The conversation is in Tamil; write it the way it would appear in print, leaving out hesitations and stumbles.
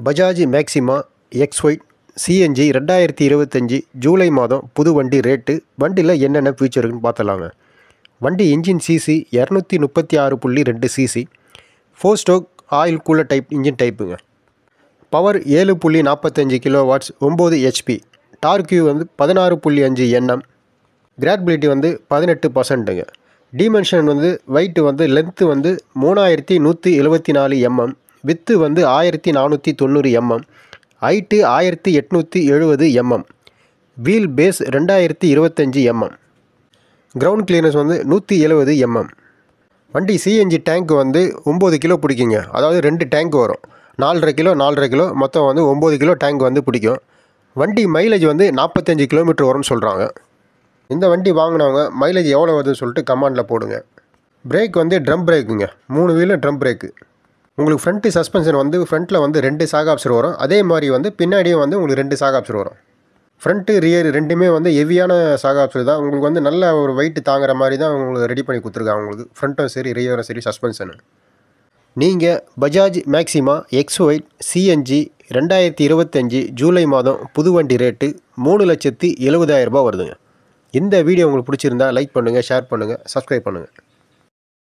Bajaj maxima X-Y CNG 2025 July மாதம் புது வண்டி ரேட்டு. வண்டியில் என்னென்ன ஃபீச்சர் இருக்குன்னு பார்த்துலாங்க. வண்டி engine CC 236.2 CC, 4 stroke oil cooler type engine டைப்புங்க. Power 7.45 kilowatts, 9 HP. Torque 16.5 Nm. Gradability 18%ங்க. Dimension weight length 3174 mm, width 1490 mm, height 1870 mm, wheel base 2025 mm, ground clearance 170 mm. வண்டி சிஎன்ஜி டேங்க் 9 கிலோ பிடிக்குங்க. அதாவது 2 டேங்க் வரும். 4.5 கிலோ மொத்தம் 9 கிலோ டேங்க் பிடிக்கும். வண்டி மைலேஜ் 45 கிலோமீட்டர் வரும்னு சொல்கிறாங்க. இந்த வண்டி வாங்கினவங்க மைலேஜ் எவ்வளோ வருதுன்னு சொல்லிட்டு கமெண்டில் போடுங்க. பிரேக் ட்ரம் பிரேக்குங்க. 3 வீலும் ட்ரம் பிரேக்கு. உங்களுக்கு ஃப்ரண்ட்டு சஸ்பென்ஷன் ஃப்ரண்ட்டில் 2 சாக் ஆப்ஷன் வரும். அதே மாதிரி பின்னாடியும் உங்களுக்கு 2 சாக் ஆப்ஷன் வரும். ஃப்ரண்ட்டு ரியர் ரெண்டுமே ஹெவியான சாக் ஆப்ஷன் தான். உங்களுக்கு நல்ல ஒரு வெயிட் தாங்குற மாதிரி தான் உங்களுக்கு ரெடி பண்ணி கொடுத்துருக்காங்க. உங்களுக்கு ஃப்ரண்ட்டும் சரி ரியரும் சரி சஸ்பென்ஷனு. நீங்கள் Bajaj maxima X-Y CNG 2025 July மாதம் புது வண்டி ரேட்டு 3,70,000 வருதுங்க. இந்த வீடியோ உங்களுக்கு பிடிச்சிருந்தா லைக் பண்ணுங்கள், ஷேர் பண்ணுங்கள், சப்ஸ்கிரைப் பண்ணுங்கள்.